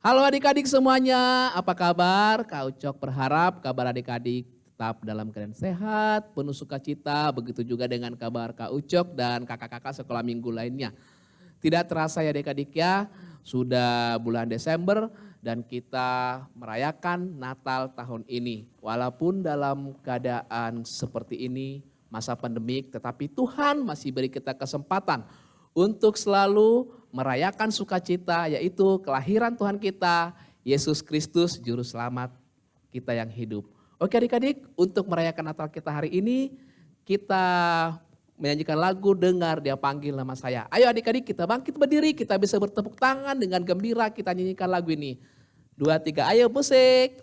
Halo adik-adik semuanya, apa kabar? Kak Ucok berharap kabar adik-adik tetap dalam keadaan sehat, penuh sukacita, begitu juga dengan kabar Kak Ucok dan kakak-kakak sekolah minggu lainnya. Tidak terasa ya adik-adik ya, sudah bulan Desember dan kita merayakan Natal tahun ini. Walaupun dalam keadaan seperti ini, masa pandemik, tetapi Tuhan masih beri kita kesempatan untuk selalu merayakan sukacita, yaitu kelahiran Tuhan kita, Yesus Kristus Juru Selamat kita yang hidup. Oke adik-adik, untuk merayakan Natal kita hari ini, kita menyanyikan lagu Dengar Dia Panggil Nama Saya. Ayo adik-adik kita bangkit berdiri, kita bisa bertepuk tangan dengan gembira kita nyanyikan lagu ini. 2, 3, ayo musik.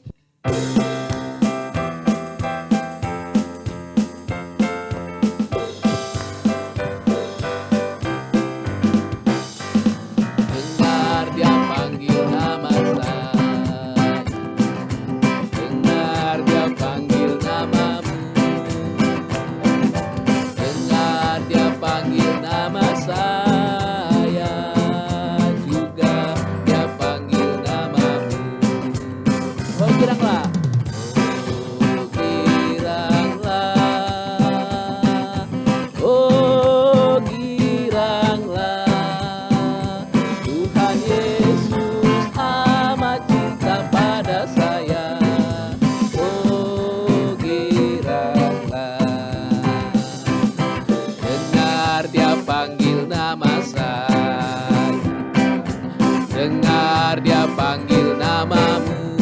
Dengar Dia panggil namamu,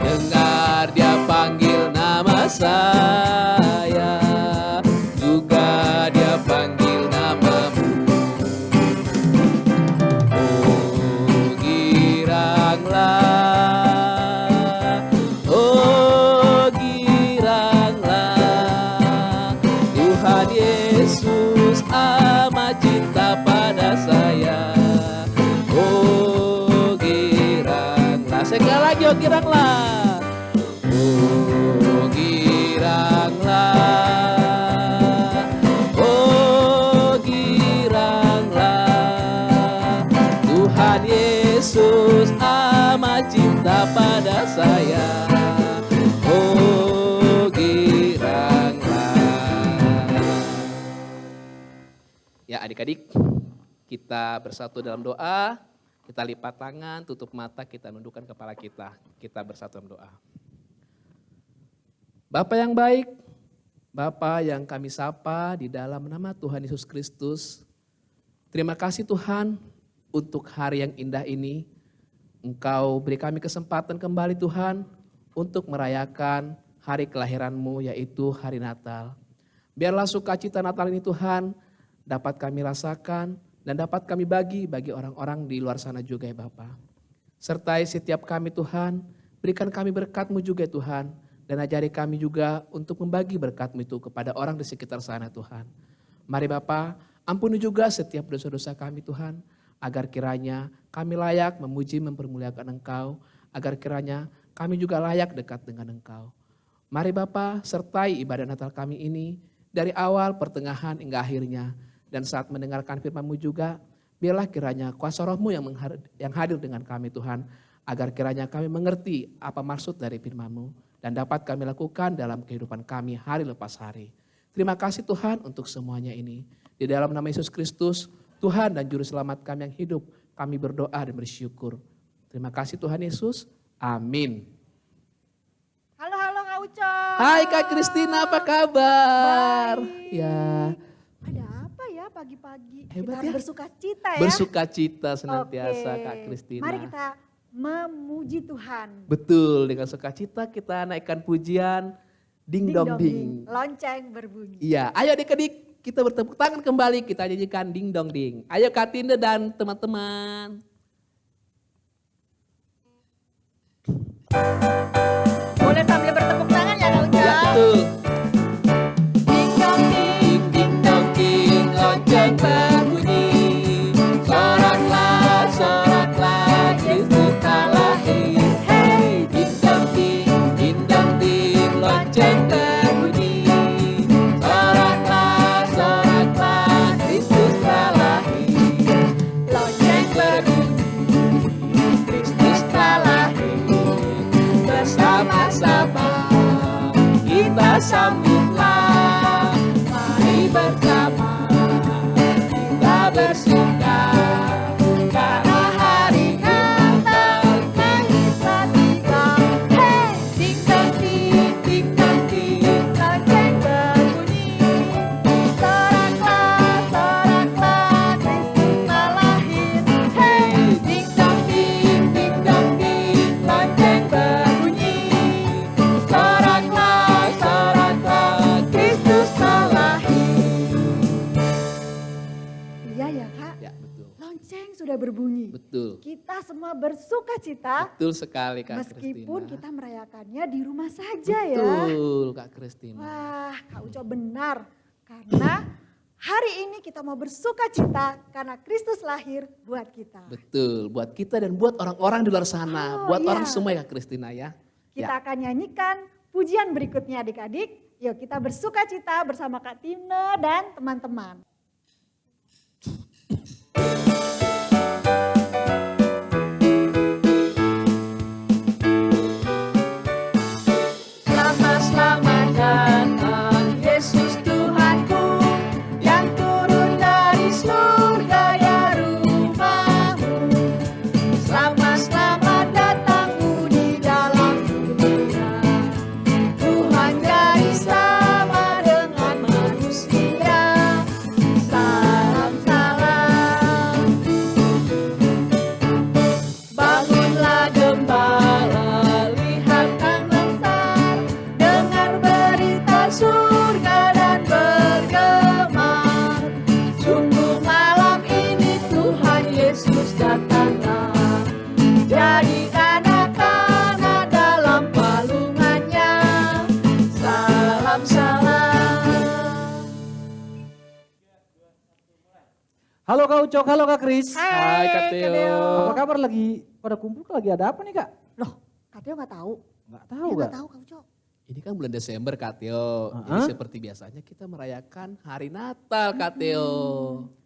dengar Dia panggil nama saya, juga Dia panggil namamu. Oh giranglah, oh giranglah, Tuhan Yesus amat cinta pada saya. Sekali lagi, oh giranglah, oh giranglah, oh giranglah, Tuhan Yesus amat cinta pada saya, oh giranglah. Ya adik-adik, kita bersatu dalam doa. Kita lipat tangan, tutup mata, kita nundukkan kepala kita. Kita bersatu dalam doa. Bapa yang baik, Bapa yang kami sapa di dalam nama Tuhan Yesus Kristus. Terima kasih Tuhan untuk hari yang indah ini. Engkau beri kami kesempatan kembali Tuhan untuk merayakan hari kelahiran-Mu yaitu hari Natal. Biarlah sukacita Natal ini Tuhan dapat kami rasakan dan dapat kami bagi orang-orang di luar sana juga ya Bapa. Sertai setiap kami Tuhan, berikan kami berkat-Mu juga ya Tuhan. Dan ajari kami juga untuk membagi berkat-Mu itu kepada orang di sekitar sana Tuhan. Mari Bapa, ampuni juga setiap dosa-dosa kami Tuhan. Agar kiranya kami layak memuji mempermuliakan Engkau. Agar kiranya kami juga layak dekat dengan Engkau. Mari Bapa, sertai ibadah Natal kami ini dari awal, pertengahan hingga akhirnya. Dan saat mendengarkan firman-Mu juga, biarlah kiranya kuasa Roh-Mu yang hadir dengan kami Tuhan, agar kiranya kami mengerti apa maksud dari firman-Mu, dan dapat kami lakukan dalam kehidupan kami hari lepas hari. Terima kasih Tuhan untuk semuanya ini. Di dalam nama Yesus Kristus, Tuhan dan Juru Selamat kami yang hidup, kami berdoa dan bersyukur. Terima kasih Tuhan Yesus, amin. Halo Kak Ucok. Hai Kak Kristina, apa kabar? Baik. Ya. Ada apa ya pagi-pagi? Hebat kita ya. bersukacita ya. Bersukacita senantiasa Kak Kristina. Mari kita memuji Tuhan. Betul, dengan sukacita kita naikkan pujian ding dong ding. Lonceng berbunyi. Iya, ayo adik-adik kita bertepuk tangan kembali, kita nyanyikan ding dong ding. Ayo Kak Tinde dan teman-teman. Boleh sambil bertepuk tangan ya Kak Ucok? Ya betul. Ding dong ding, lonceng berbunyi. Soraklah, soraklah, Yesus telah lahir. Hey, ding dong ding, lonceng berbunyi. Soraklah, soraklah, Yesus telah lahir. Lonceng berbunyi. sambutlah, mari bersama kita bersuka, karena hari Natal telah tiba. Hey, ding dong ding, Ding dong ding, lonceng berbunyi. Soraklah, Kristus telah lahir. Hey, ding dong ding, lonceng berbunyi. Soraklah, Kristus telah lahir. iya ya Kak, Ya betul, lonceng sudah berbunyi. betul, Kita semua bersuka cita betul sekali Kak meskipun Kristina. kita merayakannya di rumah saja ya. Betul Kak Kristina. Wah, Kak Uco benar. Karena hari ini kita mau bersuka cita karena Kristus lahir buat kita. Betul, buat kita dan buat orang-orang di luar sana, Oh, buat iya. orang semua ya Kak Kristina ya. Kita akan nyanyikan pujian berikutnya adik-adik. Yuk kita bersuka cita bersama Kak Tine dan teman-teman. Selamat datang Yesus Tuhanku, yang turun dari surga ya rumahmu. Selamat datangmu di dalam dunia, Tuhan jadi sama dengan manusia. Salam salam, bangunlah gembala, lihat kang besar, dengar berita surga dan bergema. Sungguh malam ini Tuhan Yesus datanglah, jadi kanak-kanak dalam palungannya. Salam salam. Halo Kak Ucok, halo Kak Kris. Hai, Kak Teo. Apa kabar, lagi pada kumpul, lagi ada apa nih Kak? Loh, Kak Tio nggak tahu? Nggak Dia tahu nggak Kak. tahu Kak Uco. Ini kan bulan Desember Kak Teo, jadi Uh-huh. seperti biasanya kita merayakan hari Natal Kak Teo.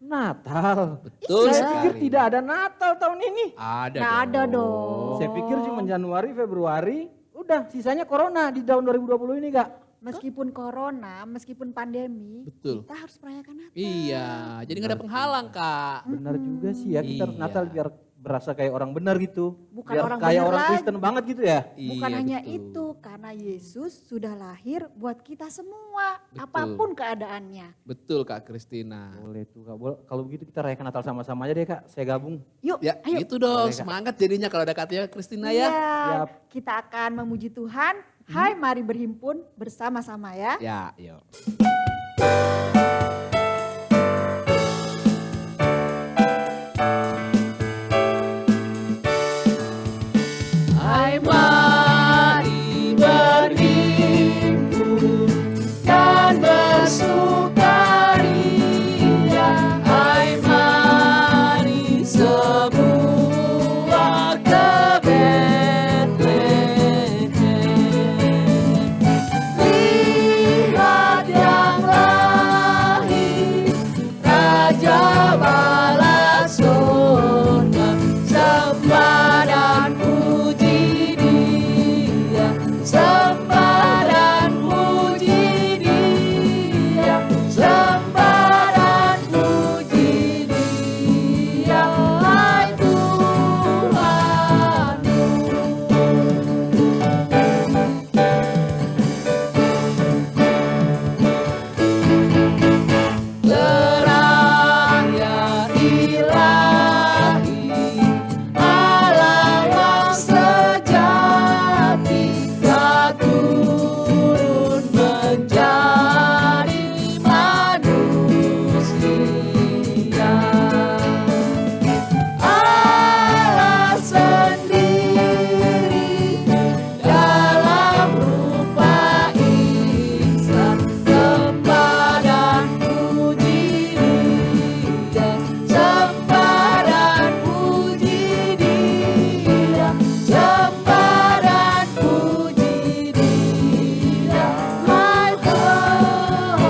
Natal. Betul Saya pikir sekali. tidak ada Natal tahun ini. Ada Nggak ada dong. Saya pikir cuma Januari, Februari, udah sisanya Corona di tahun 2020 ini Kak. Meskipun corona, meskipun pandemi, Betul. kita harus merayakan Natal. Iya, jadi nggak ada penghalang Kak. Benar juga sih ya, kita harus Iya. Natal biar berasa kayak orang benar gitu. Bukan biar orang kayak benar orang lagi. Kristen banget gitu ya. Bukan Iya, hanya betul. itu, karena Yesus sudah lahir buat kita semua, Betul. apapun keadaannya. Betul Kak Kristina. Boleh tuh Kak, kalau begitu kita rayakan Natal sama-sama aja deh Kak, saya gabung. Yuk, Ya ayo. gitu dong, Boleh, Kak. semangat jadinya kalau ada Kak Teo Kristina Iya, ya. Siap. kita akan memuji Tuhan. Hai, mari berhimpun bersama-sama ya. Ya, yuk. Hai mari berhimpun dan bersukaria. Hai mari semua ke Betlehem. Lihat yang lahir, Raja bala sorga, sembah dan puji Dia, sembah dan puji Dia, sembah dan puji Dia, hai terang ya ilahi, Allah yang sejati, Kau turun menjadi manusia. Allah sendiri dalam rupa insan, sembah dan puji Dia, sembah dan puji Dia, sembah dan puji Dia, hai Tuhanku.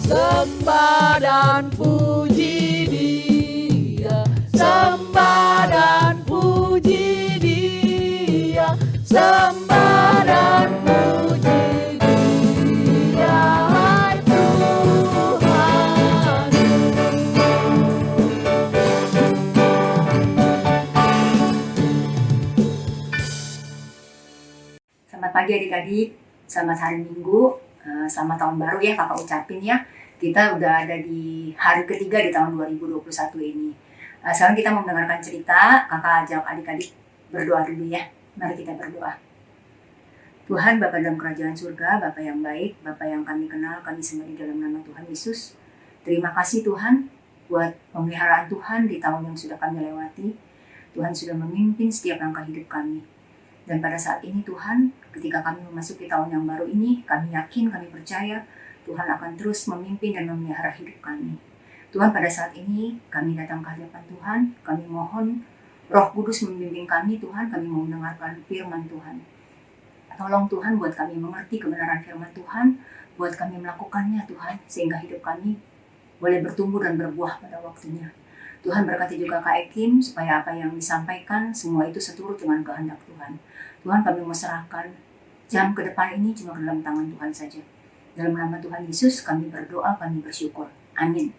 Sembah dan puji Dia, sembah dan puji Dia, sembah dan puji Selamat pagi adik-adik, selamat hari Minggu, selamat tahun baru ya kakak ucapin ya. Kita udah ada di hari ketiga di tahun 2021 ini. Sekarang kita mau mendengarkan cerita, kakak ajak adik-adik berdoa dulu ya. Mari kita berdoa. Tuhan Bapa dalam kerajaan surga, Bapa yang baik, Bapa yang kami kenal, kami sembah di dalam nama Tuhan Yesus. Terima kasih Tuhan buat pemeliharaan Tuhan di tahun yang sudah kami lewati. Tuhan sudah memimpin setiap langkah hidup kami. Dan pada saat ini Tuhan, ketika kami memasuki tahun yang baru ini, kami yakin, kami percaya Tuhan akan terus memimpin dan memelihara hidup kami. Tuhan, pada saat ini kami datang ke hadapan Tuhan, kami mohon Roh Kudus membimbing kami Tuhan, kami mau mendengarkan firman Tuhan. Tolong Tuhan buat kami mengerti kebenaran firman Tuhan, buat kami melakukannya Tuhan, sehingga hidup kami boleh bertumbuh dan berbuah pada waktunya. Tuhan berkati juga Kak Ekim, supaya apa yang disampaikan, semua itu seturut dengan kehendak Tuhan. Tuhan, kami mau serahkan jam ke depan ini cuma dalam tangan Tuhan saja. Dalam nama Tuhan Yesus kami berdoa, kami bersyukur. Amin.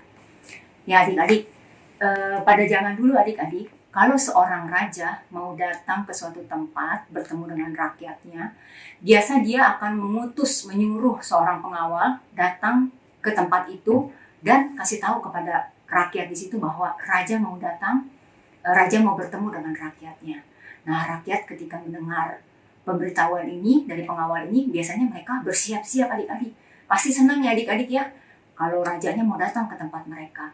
Ya adik-adik, pada zaman dulu adik-adik, kalau seorang raja mau datang ke suatu tempat bertemu dengan rakyatnya, biasa dia akan menyuruh seorang pengawal datang ke tempat itu dan kasih tahu kepada rakyat di situ bahwa raja mau datang, raja mau bertemu dengan rakyatnya. Nah, rakyat ketika mendengar pemberitahuan ini dari pengawal ini, biasanya mereka bersiap-siap adik-adik. Pasti senang ya adik-adik ya, kalau rajanya mau datang ke tempat mereka.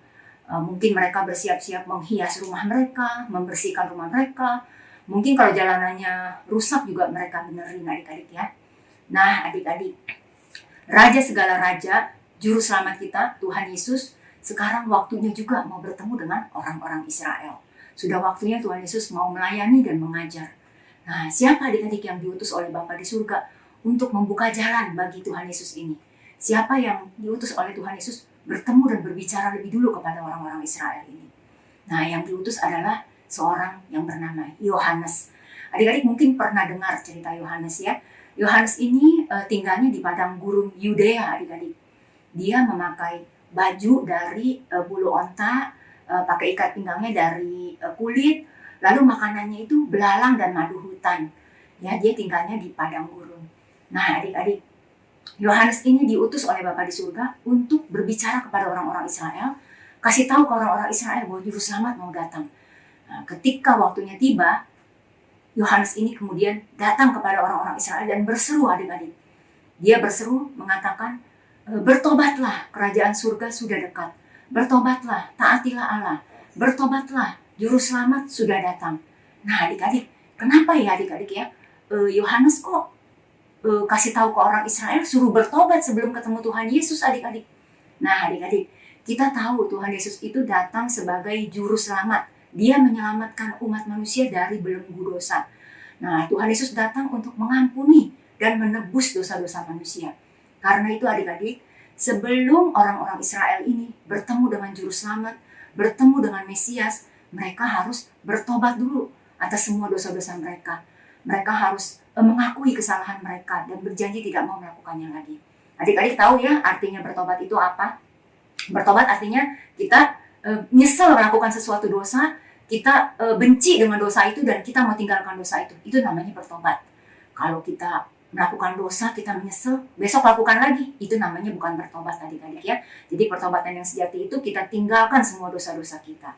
Mungkin mereka bersiap-siap menghias rumah mereka, membersihkan rumah mereka. Mungkin kalau jalanannya rusak juga mereka benerin adik-adik ya. Nah adik-adik, Raja segala raja, Juru Selamat kita, Tuhan Yesus, sekarang waktunya juga mau bertemu dengan orang-orang Israel. Sudah waktunya Tuhan Yesus mau melayani dan mengajar. Nah, siapa adik-adik yang diutus oleh Bapa di surga untuk membuka jalan bagi Tuhan Yesus ini? Siapa yang diutus oleh Tuhan Yesus bertemu dan berbicara lebih dulu kepada orang-orang Israel ini? Nah, yang diutus adalah seorang yang bernama Yohanes. Adik-adik mungkin pernah dengar cerita Yohanes ya. Yohanes ini tinggalnya di padang gurun Yudea adik-adik. Dia memakai baju dari bulu onta, pakai ikat pinggangnya dari kulit, lalu makanannya itu belalang dan madu hutan. Ya, dia tinggalnya di padang gurun. Nah, adik-adik, Yohanes ini diutus oleh Bapa di surga untuk berbicara kepada orang-orang Israel, kasih tahu ke orang-orang Israel bahwa Juru Selamat mau datang. Nah, ketika waktunya tiba, Yohanes ini kemudian datang kepada orang-orang Israel dan berseru adik-adik. Dia berseru mengatakan, bertobatlah, kerajaan surga sudah dekat. Bertobatlah, taatilah Allah. Bertobatlah, Juru Selamat sudah datang. Nah adik-adik, kenapa ya adik-adik ya? Yohanes kok kasih tahu ke orang Israel suruh bertobat sebelum ketemu Tuhan Yesus adik-adik. Nah adik-adik, kita tahu Tuhan Yesus itu datang sebagai Juru Selamat. Dia menyelamatkan umat manusia dari belenggu dosa. Nah Tuhan Yesus datang untuk mengampuni dan menebus dosa-dosa manusia. Karena itu adik-adik, sebelum orang-orang Israel ini bertemu dengan Juru Selamat, bertemu dengan Mesias, mereka harus bertobat dulu atas semua dosa-dosa mereka. Mereka harus mengakui kesalahan mereka dan berjanji tidak mau melakukannya lagi. Adik-adik tahu ya artinya bertobat itu apa? Bertobat artinya kita nyesel melakukan sesuatu dosa, kita benci dengan dosa itu dan kita mau tinggalkan dosa itu. Itu namanya bertobat. Kalau kita melakukan dosa, kita menyesal, besok lakukan lagi. Itu namanya bukan bertobat adik-adik ya. Jadi pertobatan yang sejati itu kita tinggalkan semua dosa-dosa kita.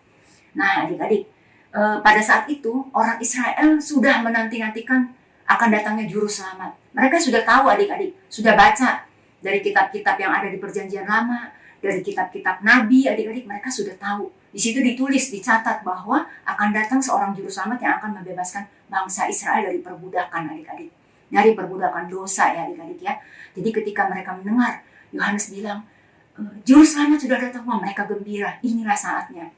Nah adik-adik, pada saat itu orang Israel sudah menanti-nantikan akan datangnya Juru Selamat. Mereka sudah tahu adik-adik, sudah baca dari kitab-kitab yang ada di Perjanjian Lama, dari kitab-kitab Nabi adik-adik, mereka sudah tahu. Di situ ditulis, dicatat bahwa akan datang seorang Juru Selamat yang akan membebaskan bangsa Israel dari perbudakan adik-adik. Dari perbudakan dosa ya adik-adik ya. Jadi ketika mereka mendengar Yohanes bilang, Juru Selamat sudah datang, wah mereka gembira, inilah saatnya.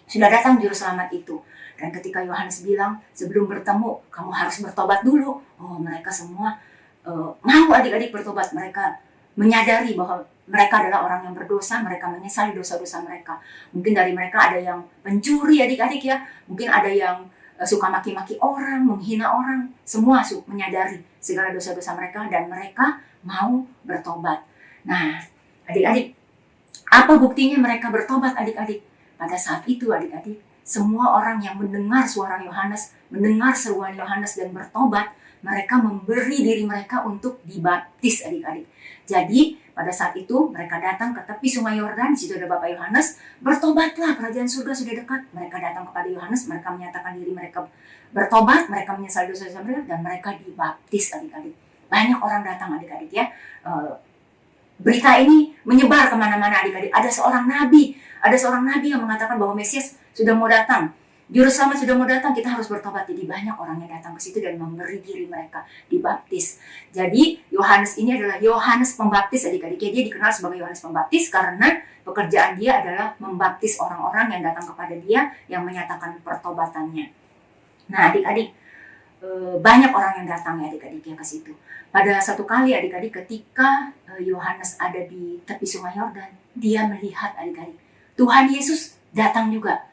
Sudah datang Juru Selamat itu. Dan ketika Yohanes bilang, sebelum bertemu, kamu harus bertobat dulu. Oh mereka semua mau adik-adik bertobat. Mereka menyadari bahwa mereka adalah orang yang berdosa, mereka menyesali dosa-dosa mereka. Mungkin dari mereka ada yang pencuri adik-adik ya. Mungkin ada yang suka maki-maki orang, menghina orang, semua menyadari segala dosa-dosa mereka dan mereka mau bertobat. Nah, adik-adik, apa buktinya mereka bertobat adik-adik? Pada saat itu adik-adik, semua orang yang mendengar suara Yohanes, mendengar seruan Yohanes dan bertobat, mereka memberi diri mereka untuk dibaptis adik-adik. Jadi pada saat itu mereka datang ke tepi sungai Yordan, di situ ada Bapak Yohanes, bertobatlah, kerajaan surga sudah dekat. Mereka datang kepada Yohanes, mereka menyatakan diri mereka bertobat, mereka menyesal dosa-dosa mereka, dan mereka dibaptis adik-adik. Banyak orang datang adik-adik ya. Berita ini menyebar kemana-mana adik-adik. Ada seorang nabi yang mengatakan bahwa Mesias sudah mau datang. Juru selamat sudah mau datang, kita harus bertobat. Jadi banyak orang yang datang ke situ dan memberi diri mereka dibaptis. Jadi Yohanes ini adalah Yohanes Pembaptis adik-adik. Dia dikenal sebagai Yohanes Pembaptis karena pekerjaan dia adalah membaptis orang-orang yang datang kepada dia yang menyatakan pertobatannya. Nah adik-adik, banyak orang yang datang ya adik-adik ya ke situ. Pada satu kali adik-adik ketika Yohanes ada di tepi sungai Yordan, dia melihat adik-adik, Tuhan Yesus datang juga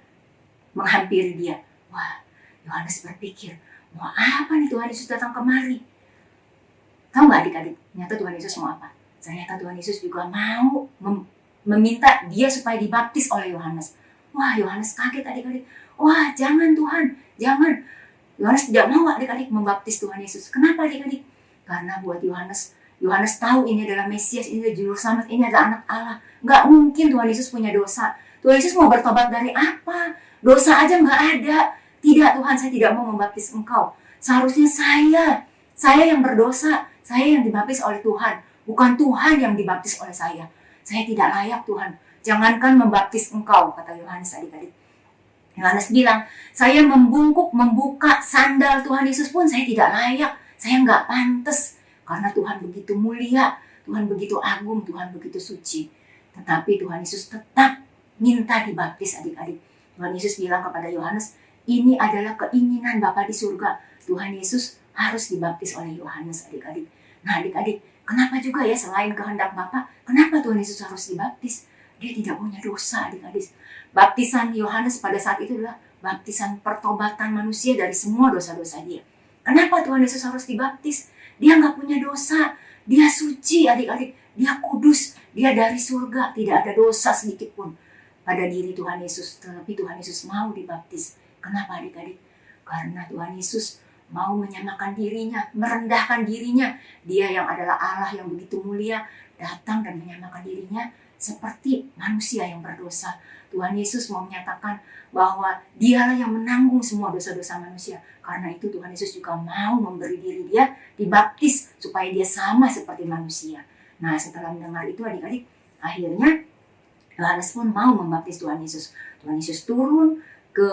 menghampiri dia. Wah, Yohanes berpikir, mau apa nih Tuhan Yesus datang kemari? Tahu nggak adik-adik, ternyata Tuhan Yesus mau apa? Ternyata Tuhan Yesus juga mau meminta dia supaya dibaptis oleh Yohanes. Wah, Yohanes kaget adik-adik. Wah, jangan Tuhan, jangan. Yohanes tidak mau adik-adik membaptis Tuhan Yesus. Kenapa adik-adik? Karena buat Yohanes tahu ini adalah Mesias, ini adalah Juru Selamat, ini adalah anak Allah. Nggak mungkin Tuhan Yesus punya dosa. Tuhan Yesus mau bertobat dari apa? Dosa aja nggak ada. Tidak Tuhan, saya tidak mau membaptis engkau. Seharusnya saya yang berdosa, saya yang dibaptis oleh Tuhan. Bukan Tuhan yang dibaptis oleh saya. Saya tidak layak Tuhan. Jangankan membaptis engkau, kata Yohanes adik-adik. Yohanes bilang, saya membuka sandal Tuhan Yesus pun saya tidak layak. Saya nggak pantas. Karena Tuhan begitu mulia, Tuhan begitu agung, Tuhan begitu suci. Tetapi Tuhan Yesus tetap minta dibaptis adik-adik. Tuhan Yesus bilang kepada Yohanes, ini adalah keinginan Bapa di surga. Tuhan Yesus harus dibaptis oleh Yohanes adik-adik. Nah adik-adik, kenapa juga ya selain kehendak Bapa, kenapa Tuhan Yesus harus dibaptis? Dia tidak punya dosa adik-adik. Baptisan Yohanes pada saat itu adalah baptisan pertobatan manusia dari semua dosa-dosa dia. Kenapa Tuhan Yesus harus dibaptis? Dia nggak punya dosa, dia suci adik-adik, dia kudus, dia dari surga, tidak ada dosa sedikit pun pada diri Tuhan Yesus. Tetapi Tuhan Yesus mau dibaptis. Kenapa adik-adik? Karena Tuhan Yesus mau menyamakan dirinya, merendahkan dirinya. Dia yang adalah Allah yang begitu mulia, datang dan menyamakan dirinya seperti manusia yang berdosa. Tuhan Yesus mau menyatakan bahwa dialah yang menanggung semua dosa-dosa manusia. Karena itu Tuhan Yesus juga mau memberi diri dia dibaptis supaya dia sama seperti manusia. Nah setelah mendengar itu adik-adik, akhirnya Yohanes pun mau membaptis Tuhan Yesus. Tuhan Yesus turun ke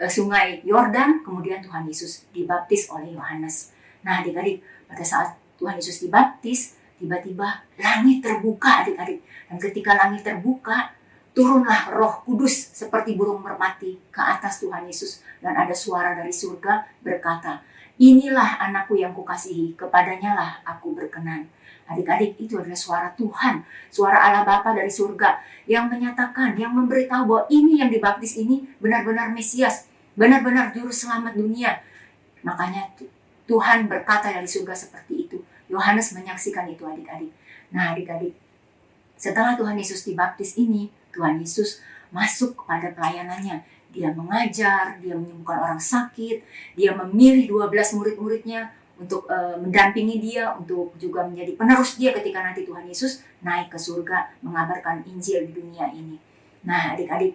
sungai Yordan, kemudian Tuhan Yesus dibaptis oleh Yohanes. Nah adik-adik, pada saat Tuhan Yesus dibaptis, tiba-tiba langit terbuka adik-adik. Dan ketika langit terbuka, turunlah Roh Kudus seperti burung merpati ke atas Tuhan Yesus. Dan ada suara dari surga berkata, inilah anakku yang kukasihi, kepadanya lah aku berkenan. Adik-adik, itu adalah suara Tuhan, suara Allah Bapa dari surga yang menyatakan, yang memberitahu bahwa ini yang dibaptis ini benar-benar Mesias, benar-benar juru selamat dunia. Makanya Tuhan berkata dari surga seperti itu. Yohanes menyaksikan itu adik-adik. Nah adik-adik, setelah Tuhan Yesus dibaptis ini, Tuhan Yesus masuk kepada pelayanannya. Dia mengajar, dia menyembuhkan orang sakit, dia memilih 12 murid-muridnya untuk mendampingi dia, untuk juga menjadi penerus dia ketika nanti Tuhan Yesus naik ke surga mengabarkan Injil di dunia ini. Nah adik-adik,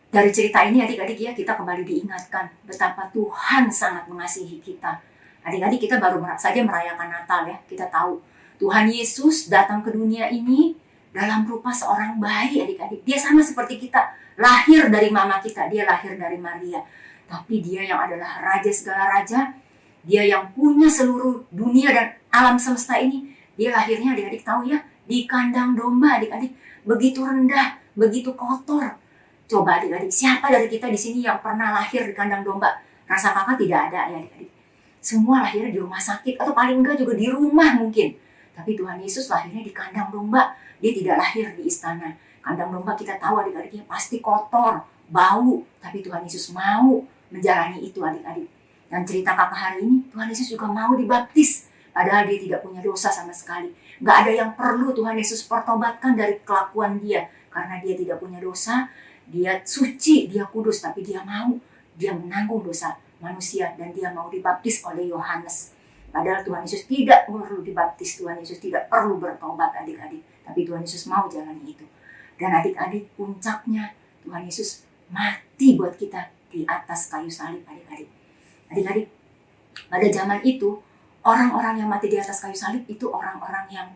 dari cerita ini adik-adik ya kita kembali diingatkan betapa Tuhan sangat mengasihi kita. Adik-adik, kita baru saja merayakan Natal ya, kita tahu Tuhan Yesus datang ke dunia ini dalam rupa seorang bayi adik-adik. Dia sama seperti kita, lahir dari mama kita, dia lahir dari Maria. Tapi dia yang adalah Raja segala raja, dia yang punya seluruh dunia dan alam semesta ini, dia lahirnya adik-adik tahu ya, di kandang domba adik-adik. Begitu rendah, begitu kotor. Coba adik-adik, siapa dari kita di sini yang pernah lahir di kandang domba? Rasa kakak tidak ada ya adik-adik. Semua lahirnya di rumah sakit, atau paling enggak juga di rumah mungkin. Tapi Tuhan Yesus lahirnya di kandang domba. Dia tidak lahir di istana. Kandang domba kita tahu adik-adiknya pasti kotor, bau. Tapi Tuhan Yesus mau menjalani itu adik-adik. Dan cerita kakak hari ini, Tuhan Yesus juga mau dibaptis. Padahal dia tidak punya dosa sama sekali. Gak ada yang perlu Tuhan Yesus pertobatkan dari kelakuan dia. Karena dia tidak punya dosa, dia suci, dia kudus. Tapi dia mau, dia menanggung dosa manusia dan dia mau dibaptis oleh Yohanes. Padahal Tuhan Yesus tidak perlu dibaptis, Tuhan Yesus tidak perlu bertobat adik-adik. Tapi Tuhan Yesus mau jalani itu. Dan adik-adik, puncaknya Tuhan Yesus mati buat kita di atas kayu salib adik-adik. Adik-adik, pada zaman itu orang-orang yang mati di atas kayu salib itu orang-orang yang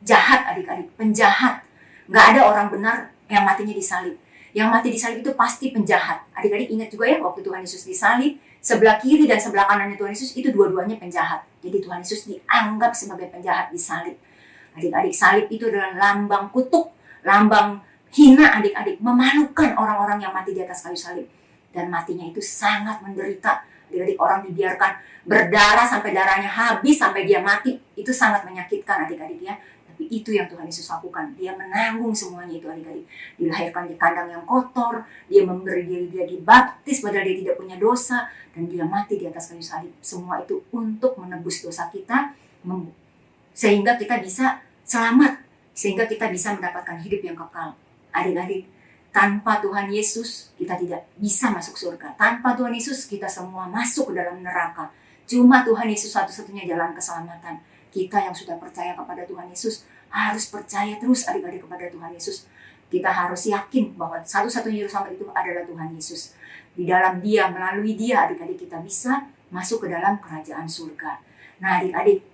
jahat adik-adik, penjahat. Nggak ada orang benar yang matinya disalib. Yang mati disalib itu pasti penjahat. Adik-adik ingat juga ya waktu Tuhan Yesus disalib, sebelah kiri dan sebelah kanannya Tuhan Yesus itu dua-duanya penjahat. Jadi Tuhan Yesus dianggap sebagai penjahat disalib. Adik-adik, salib itu adalah lambang kutuk, lambang hina adik-adik, memalukan orang-orang yang mati di atas kayu salib. Dan matinya itu sangat menderita. Adik-adik, orang dibiarkan berdarah sampai darahnya habis sampai dia mati. Itu sangat menyakitkan adik-adik ya. Tapi itu yang Tuhan Yesus lakukan. Dia menanggung semuanya itu adik-adik. Dilahirkan di kandang yang kotor. Dia memberi diri dia dibaptis padahal dia tidak punya dosa. Dan dia mati di atas kayu salib. Semua itu untuk menebus dosa kita. Sehingga kita bisa selamat. Sehingga kita bisa mendapatkan hidup yang kekal. Adik-adik, tanpa Tuhan Yesus kita tidak bisa masuk surga. Tanpa Tuhan Yesus kita semua masuk ke dalam neraka. Cuma Tuhan Yesus satu-satunya jalan keselamatan. Kita yang sudah percaya kepada Tuhan Yesus harus percaya terus adik-adik kepada Tuhan Yesus. Kita harus yakin bahwa satu-satunya juru selamat itu adalah Tuhan Yesus. Di dalam Dia, melalui Dia adik-adik kita bisa masuk ke dalam kerajaan surga. Nah adik-adik,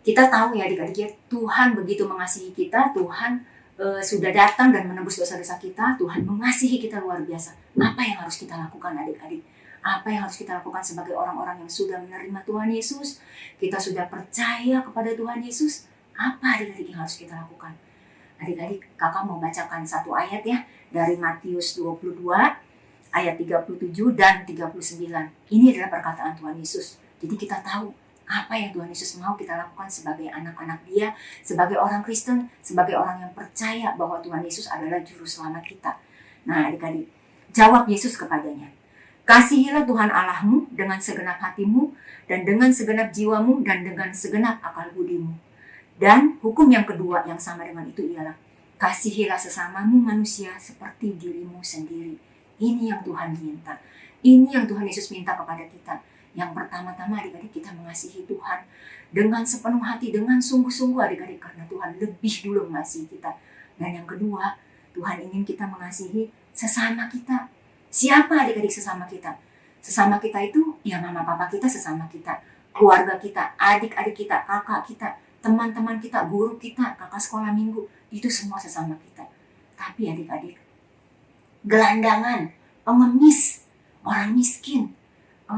kita tahu ya adik-adik ya, Tuhan begitu mengasihi kita, Tuhan sudah datang dan menebus dosa-dosa kita. Tuhan mengasihi kita luar biasa. Apa yang harus kita lakukan adik-adik? Apa yang harus kita lakukan sebagai orang-orang yang sudah menerima Tuhan Yesus? Kita sudah percaya kepada Tuhan Yesus. Apa adik-adik yang harus kita lakukan? Adik-adik, kakak mau bacakan satu ayat ya. Dari Matius 22 ayat 37 dan 39. Ini adalah perkataan Tuhan Yesus. Jadi kita tahu apa yang Tuhan Yesus mau kita lakukan sebagai anak-anak Dia, sebagai orang Kristen, sebagai orang yang percaya bahwa Tuhan Yesus adalah juru selamat kita. Nah adik-adik, jawab Yesus kepadanya, kasihilah Tuhan Allahmu dengan segenap hatimu, dan dengan segenap jiwamu, dan dengan segenap akal budimu. Dan hukum yang kedua yang sama dengan itu ialah, kasihilah sesamamu manusia seperti dirimu sendiri. Ini yang Tuhan minta. Ini yang Tuhan Yesus minta kepada kita. Yang pertama-tama adik-adik, kita mengasihi Tuhan dengan sepenuh hati, dengan sungguh-sungguh adik-adik, karena Tuhan lebih dulu mengasihi kita. Dan yang kedua, Tuhan ingin kita mengasihi sesama kita. Siapa adik-adik sesama kita? Sesama kita itu ya mama papa kita sesama kita, keluarga kita, adik-adik kita, kakak kita, teman-teman kita, guru kita, kakak sekolah minggu, itu semua sesama kita. Tapi adik-adik, gelandangan, pengemis, orang miskin,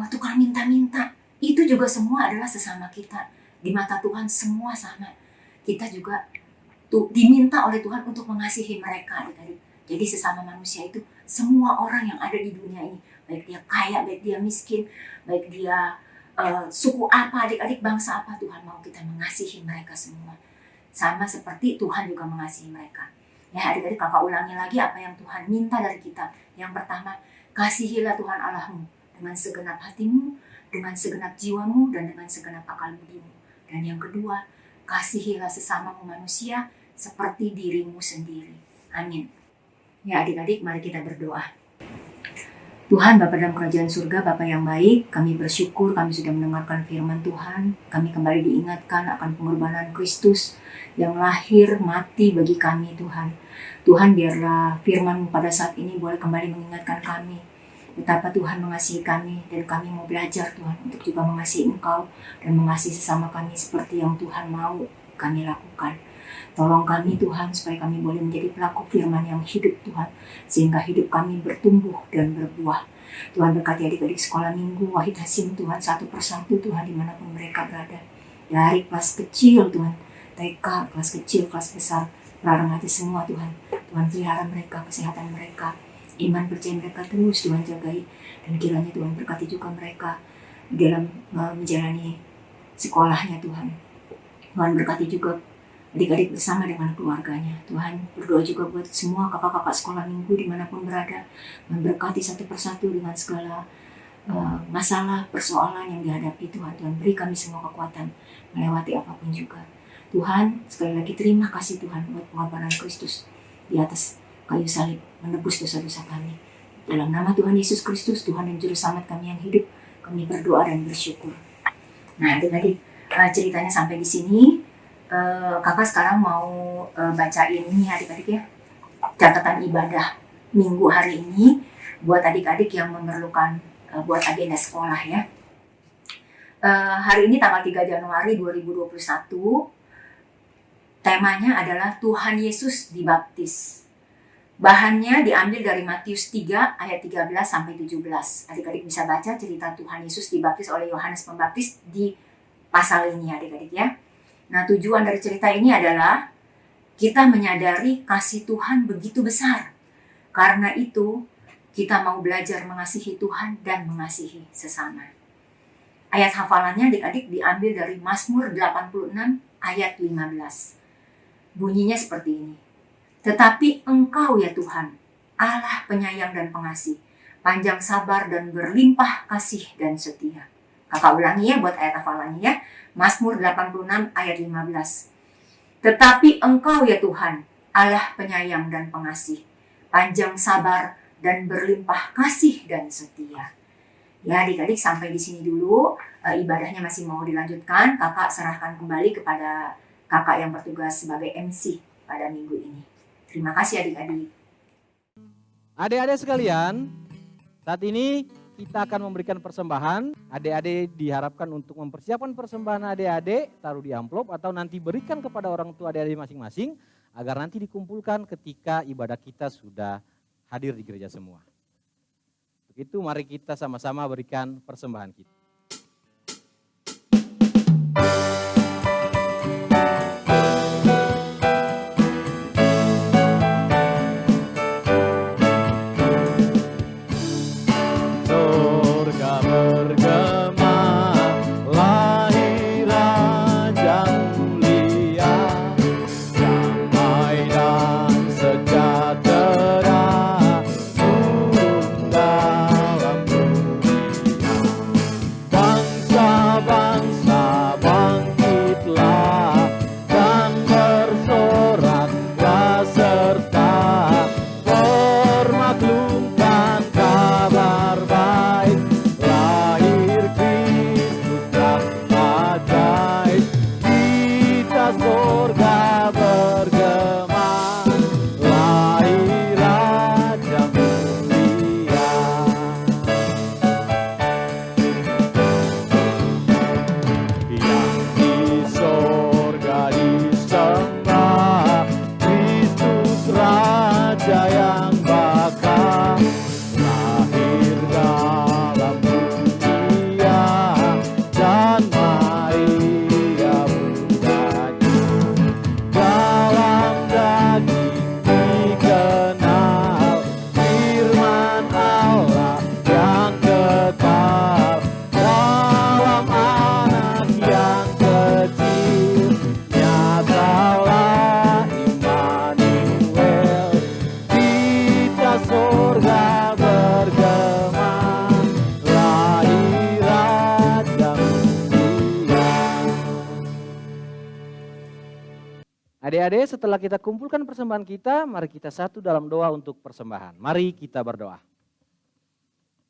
tukang minta-minta, itu juga semua adalah sesama kita. Di mata Tuhan semua sama. Kita juga diminta oleh Tuhan untuk mengasihi mereka adik-adik. Jadi sesama manusia itu semua orang yang ada di dunia ini, baik dia kaya, baik dia miskin, baik dia suku apa, adik-adik bangsa apa, Tuhan mau kita mengasihi mereka semua. Sama seperti Tuhan juga mengasihi mereka. Ya adik-adik, kakak ulangi lagi apa yang Tuhan minta dari kita. Yang pertama, kasihilah Tuhan Allahmu dengan segenap hatimu, dengan segenap jiwamu, dan dengan segenap akal budimu. Dan yang kedua, kasihilah sesamamu manusia seperti dirimu sendiri. Amin. Ya adik-adik, mari kita berdoa. Tuhan Bapa dalam kerajaan surga, Bapa yang baik, kami bersyukur kami sudah mendengarkan firman Tuhan. Kami kembali diingatkan akan pengorbanan Kristus yang lahir mati bagi kami Tuhan. Tuhan, biarlah firman-Mu pada saat ini boleh kembali mengingatkan kami betapa Tuhan mengasihi kami, dan kami mau belajar Tuhan untuk juga mengasihi Engkau dan mengasihi sesama kami seperti yang Tuhan mau kami lakukan. Tolong kami Tuhan supaya kami boleh menjadi pelaku firman yang hidup Tuhan, sehingga hidup kami bertumbuh dan berbuah. Tuhan berkati adik-adik sekolah minggu, Wahid Hasim Tuhan, satu persatu Tuhan dimanapun mereka berada. Dari kelas kecil Tuhan, TK, kelas kecil, kelas besar, larang hati semua Tuhan. Tuhan pelihara mereka, kesehatan mereka, iman percaya mereka terus Tuhan jagai. Dan kiranya Tuhan berkati juga mereka dalam menjalani sekolahnya Tuhan. Tuhan berkati juga adik-adik bersama dengan keluarganya. Tuhan berdoa juga buat semua kakak-kakak sekolah minggu dimanapun berada. Memberkati satu persatu dengan segala masalah, persoalan yang dihadapi Tuhan. Tuhan beri kami semua kekuatan melewati apapun juga. Tuhan, sekali lagi terima kasih Tuhan buat pengorbanan Kristus di atas kayu salib menebus dosa-dosa kami. Dalam nama Tuhan Yesus Kristus, Tuhan dan Juru Selamat kami yang hidup, kami berdoa dan bersyukur. Nah, adik-adik, ceritanya sampai di sini. Kakak sekarang mau bacain ini adik-adik ya, catatan ibadah minggu hari ini buat adik-adik yang memerlukan buat agenda sekolah ya. Hari ini tanggal 3 Januari 2021, temanya adalah Tuhan Yesus dibaptis. Bahannya diambil dari Matius 3 ayat 13 sampai 17. Adik-adik bisa baca cerita Tuhan Yesus dibaptis oleh Yohanes Pembaptis di pasal ini adik-adik ya. Nah, tujuan dari cerita ini adalah kita menyadari kasih Tuhan begitu besar. Karena itu, kita mau belajar mengasihi Tuhan dan mengasihi sesama. Ayat hafalannya adik-adik diambil dari Mazmur 86 ayat 15. Bunyinya seperti ini. Tetapi Engkau ya Tuhan, Allah penyayang dan pengasih, panjang sabar dan berlimpah kasih dan setia. Kakak ulangi ya buat ayat hafalannya ya. Mazmur 86 ayat 15. Tetapi Engkau ya Tuhan, Allah penyayang dan pengasih, panjang sabar dan berlimpah kasih dan setia. Ya adik-adik sampai di sini dulu, ibadahnya masih mau dilanjutkan. Kakak serahkan kembali kepada kakak yang bertugas sebagai MC pada minggu ini. Terima kasih adik-adik. Adik-adik sekalian, saat ini kita akan memberikan persembahan. Adik-adik diharapkan untuk mempersiapkan persembahan adik-adik, taruh di amplop atau nanti berikan kepada orang tua adik-adik masing-masing agar nanti dikumpulkan ketika ibadah kita sudah hadir di gereja semua. Begitu, mari kita sama-sama berikan persembahan kita. Adik-adik, setelah kita kumpulkan persembahan kita, mari kita satu dalam doa untuk persembahan. Mari kita berdoa.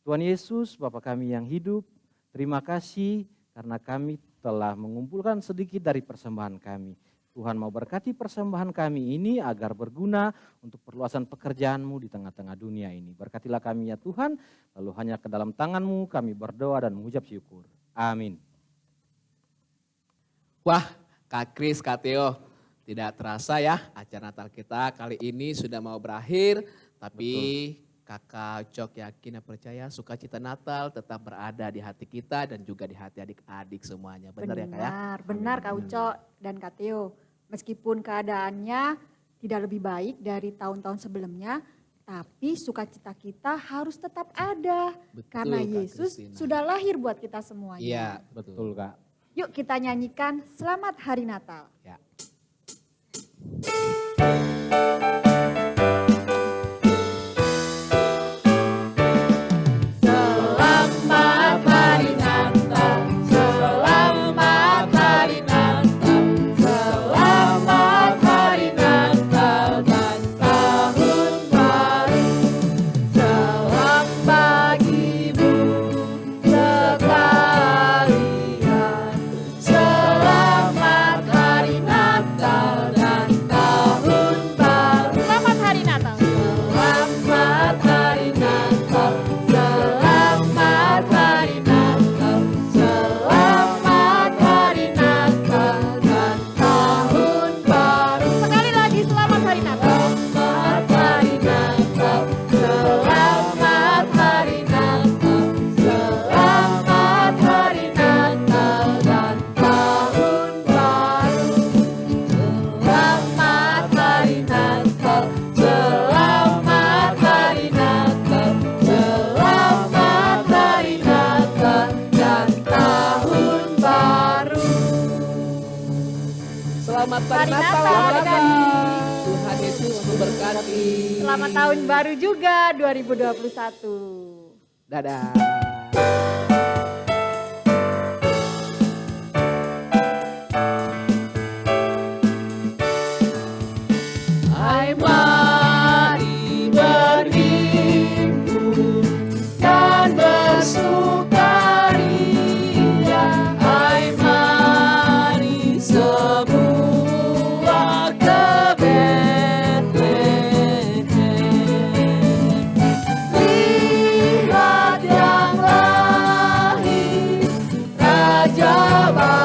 Tuhan Yesus, Bapa kami yang hidup, terima kasih karena kami telah mengumpulkan sedikit dari persembahan kami. Tuhan mau berkati persembahan kami ini agar berguna untuk perluasan pekerjaan-Mu di tengah-tengah dunia ini. Berkatilah kami ya Tuhan, lalu hanya ke dalam tangan-Mu kami berdoa dan mengucap syukur. Amin. Wah, Kak Kris, Kak Theo, tidak terasa ya acara Natal kita kali ini sudah mau berakhir. Tapi Kakak Cok yakin dan percaya sukacita Natal tetap berada di hati kita dan juga di hati adik-adik semuanya. Benar ya Kak ya? Benar Kak Uco dan Kak Theo. Meskipun keadaannya tidak lebih baik dari tahun-tahun sebelumnya, tapi sukacita kita harus tetap ada. Betul, karena Kak Yesus Christina. sudah lahir buat kita semuanya. Iya, betul. Kak. Yuk kita nyanyikan Selamat Hari Natal. Ya. Selamat Hari Natal, selamat Hari Natal, selamat Hari Natal dan Tahun Baru. Selamat Selamat Hari Natal Natal, adik-adik. Tuhan Yesus memberkati. Selamat tahun baru juga 2021. Dadah. Hai mari berhimpun dan bersukaria. Hai mari semua ke Betlehem. Lihat yang lahir, Raja baru.